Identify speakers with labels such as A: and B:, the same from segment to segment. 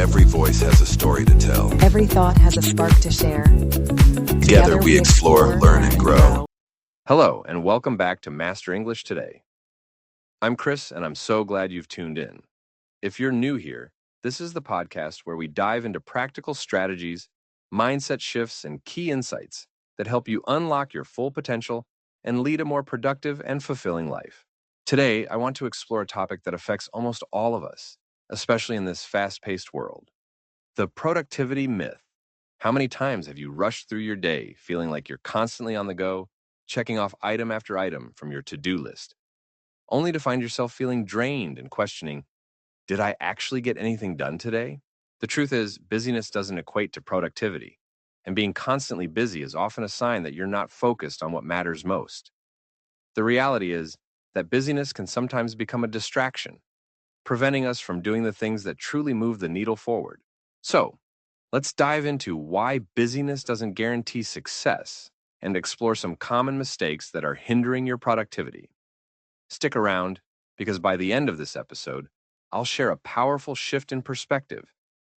A: Every voice has a story to tell.
B: Every thought has a spark to share.
A: Together we explore, learn, and grow.
C: Hello, and welcome back to Master English Today. I'm Chris, and I'm so glad you've tuned in. If you're new here, this is the podcast where we dive into practical strategies, mindset shifts, and key insights that help you unlock your full potential and lead a more productive and fulfilling life. Today, I want to explore a topic that affects almost all of us, especially in this fast-paced world: the productivity myth. How many times have you rushed through your day feeling like you're constantly on the go, checking off item after item from your to-do list, only to find yourself feeling drained and questioning, did I actually get anything done today? The truth is, busyness doesn't equate to productivity, and being constantly busy is often a sign that you're not focused on what matters most. The reality is that busyness can sometimes become a distraction, preventing us from doing the things that truly move the needle forward. So, let's dive into why busyness doesn't guarantee success and explore some common mistakes that are hindering your productivity. Stick around, because by the end of this episode, I'll share a powerful shift in perspective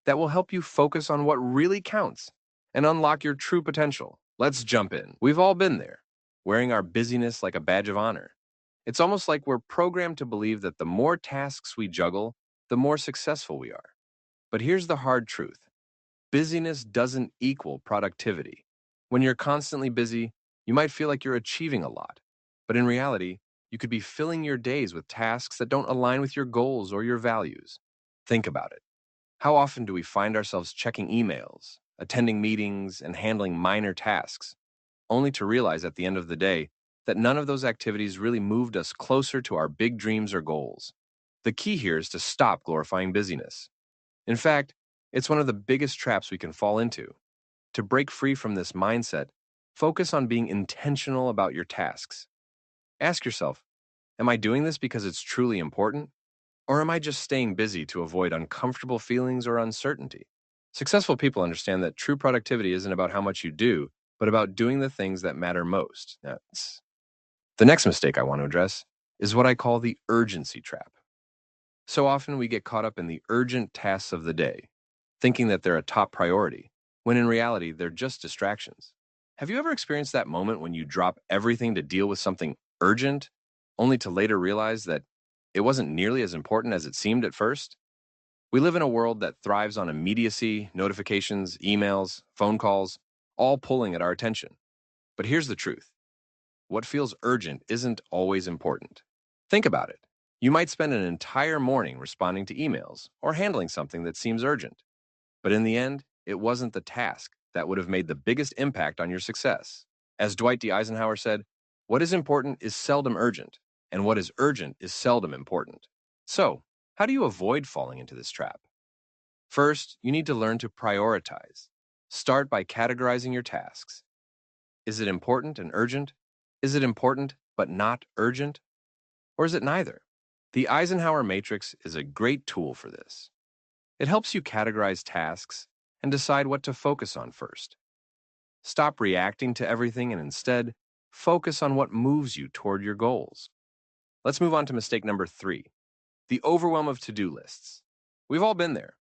C: that will help you focus on what really counts and unlock your true potential. Let's jump in. We've all been there, wearing our busyness like a badge of honor. It's almost like we're programmed to believe that the more tasks we juggle, the more successful we are. But here's the hard truth: busyness doesn't equal productivity. When you're constantly busy, you might feel like you're achieving a lot, but in reality, you could be filling your days with tasks that don't align with your goals or your values. Think about it. How often do we find ourselves checking emails, attending meetings, and handling minor tasks, only to realize at the end of the day that none of those activities really moved us closer to our big dreams or goals? The key here is to stop glorifying busyness. In fact, it's one of the biggest traps we can fall into. To break free from this mindset, focus on being intentional about your tasks. Ask yourself, am I doing this because it's truly important? Or am I just staying busy to avoid uncomfortable feelings or uncertainty? Successful people understand that true productivity isn't about how much you do, but about doing the things that matter most. The next mistake I want to address is what I call the urgency trap. So often we get caught up in the urgent tasks of the day, thinking that they're a top priority, when in reality they're just distractions. Have you ever experienced that moment when you drop everything to deal with something urgent, only to later realize that it wasn't nearly as important as it seemed at first? We live in a world that thrives on immediacy, notifications, emails, phone calls, all pulling at our attention. But here's the truth: what feels urgent isn't always important. Think about it. You might spend an entire morning responding to emails or handling something that seems urgent, but in the end, it wasn't the task that would have made the biggest impact on your success. As Dwight D. Eisenhower said, what is important is seldom urgent, and what is urgent is seldom important. So, how do you avoid falling into this trap? First, you need to learn to prioritize. Start by categorizing your tasks. Is it important and urgent? Is it important but not urgent? Or is it neither? The Eisenhower matrix is a great tool for this. It helps you categorize tasks and decide what to focus on first. Stop reacting to everything and instead focus on what moves you toward your goals. Let's move on to mistake number 3, the overwhelm of to-do lists. We've all been there.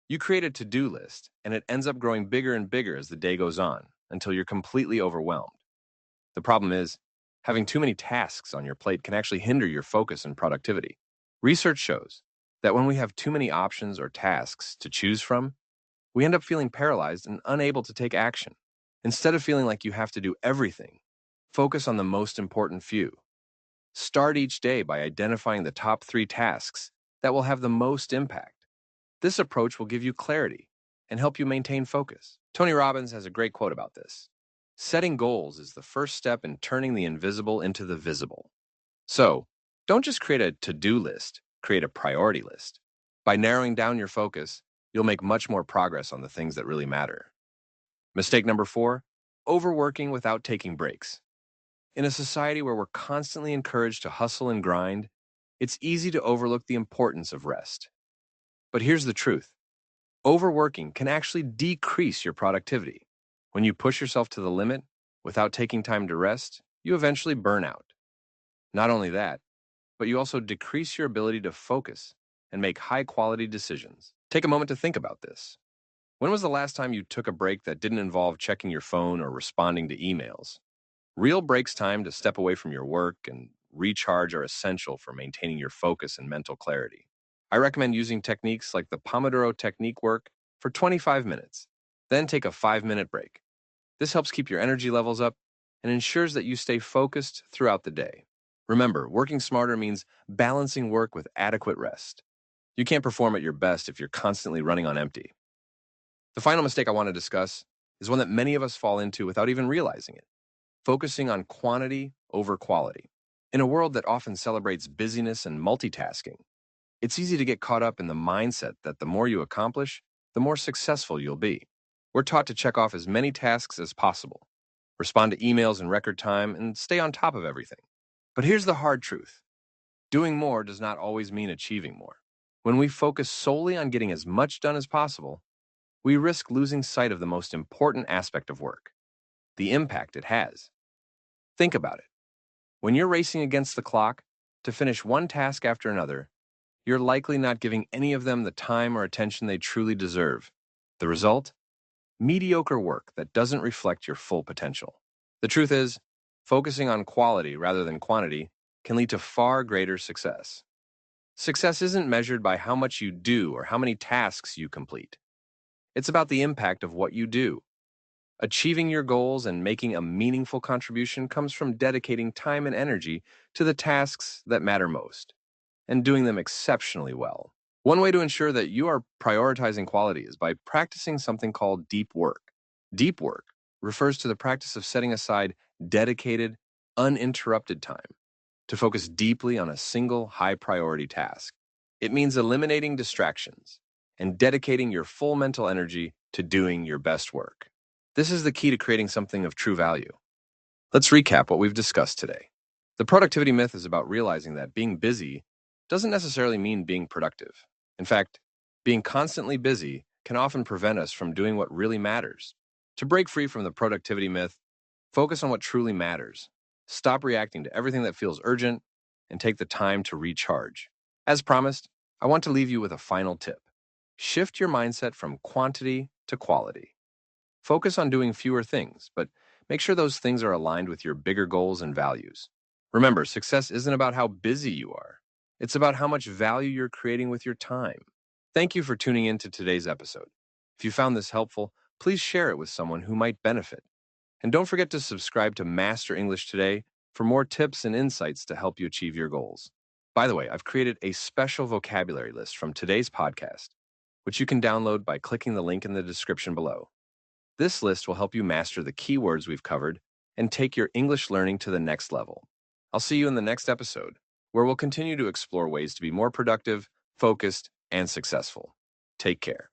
C: You create a to-do list, and it ends up growing bigger and bigger as the day goes on, until you're completely overwhelmed. The problem is, having too many tasks on your plate can actually hinder your focus and productivity. Research shows that when we have too many options or tasks to choose from, we end up feeling paralyzed and unable to take action. Instead of feeling like you have to do everything, focus on the most important few. Start each day by identifying the top 3 tasks that will have the most impact. This approach will give you clarity and help you maintain focus. Tony Robbins has a great quote about this: setting goals is the first step in turning the invisible into the visible. So, don't just create a to-do list, create a priority list. By narrowing down your focus, you'll make much more progress on the things that really matter. Mistake number 4, overworking without taking breaks. In a society where we're constantly encouraged to hustle and grind, it's easy to overlook the importance of rest. But here's the truth: overworking can actually decrease your productivity. When you push yourself to the limit without taking time to rest, you eventually burn out. Not only that, but you also decrease your ability to focus and make high-quality decisions. Take a moment to think about this. When was the last time you took a break that didn't involve checking your phone or responding to emails? Real breaks time to step away from your work and recharge are essential for maintaining your focus and mental clarity. I recommend using techniques like the Pomodoro technique work for 25 minutes, then take a 5-minute break. This helps keep your energy levels up and ensures that you stay focused throughout the day. Remember, working smarter means balancing work with adequate rest. You can't perform at your best if you're constantly running on empty. The final mistake I want to discuss is one that many of us fall into without even realizing it: focusing on quantity over quality. In a world that often celebrates busyness and multitasking, it's easy to get caught up in the mindset that the more you accomplish, the more successful you'll be. We're taught to check off as many tasks as possible, respond to emails in record time, and stay on top of everything. But here's the hard truth: doing more does not always mean achieving more. When we focus solely on getting as much done as possible, we risk losing sight of the most important aspect of work: the impact it has. Think about it. When you're racing against the clock to finish one task after another, you're likely not giving any of them the time or attention they truly deserve. The result? Mediocre work that doesn't reflect your full potential. The truth is, focusing on quality rather than quantity can lead to far greater success. Success isn't measured by how much you do or how many tasks you complete. It's about the impact of what you do. Achieving your goals and making a meaningful contribution comes from dedicating time and energy to the tasks that matter most and doing them exceptionally well. One way to ensure that you are prioritizing quality is by practicing something called deep work. Deep work refers to the practice of setting aside dedicated, uninterrupted time to focus deeply on a single high-priority task. It means eliminating distractions and dedicating your full mental energy to doing your best work. This is the key to creating something of true value. Let's recap what we've discussed today. The productivity myth is about realizing that being busy doesn't necessarily mean being productive. In fact, being constantly busy can often prevent us from doing what really matters. To break free from the productivity myth, focus on what truly matters. Stop reacting to everything that feels urgent and take the time to recharge. As promised, I want to leave you with a final tip. Shift your mindset from quantity to quality. Focus on doing fewer things, but make sure those things are aligned with your bigger goals and values. Remember, success isn't about how busy you are. It's about how much value you're creating with your time. Thank you for tuning in to today's episode. If you found this helpful, please share it with someone who might benefit. And don't forget to subscribe to Master English Today for more tips and insights to help you achieve your goals. By the way, I've created a special vocabulary list from today's podcast, which you can download by clicking the link in the description below. This list will help you master the key words we've covered and take your English learning to the next level. I'll see you in the next episode, where we'll continue to explore ways to be more productive, focused, and successful. Take care.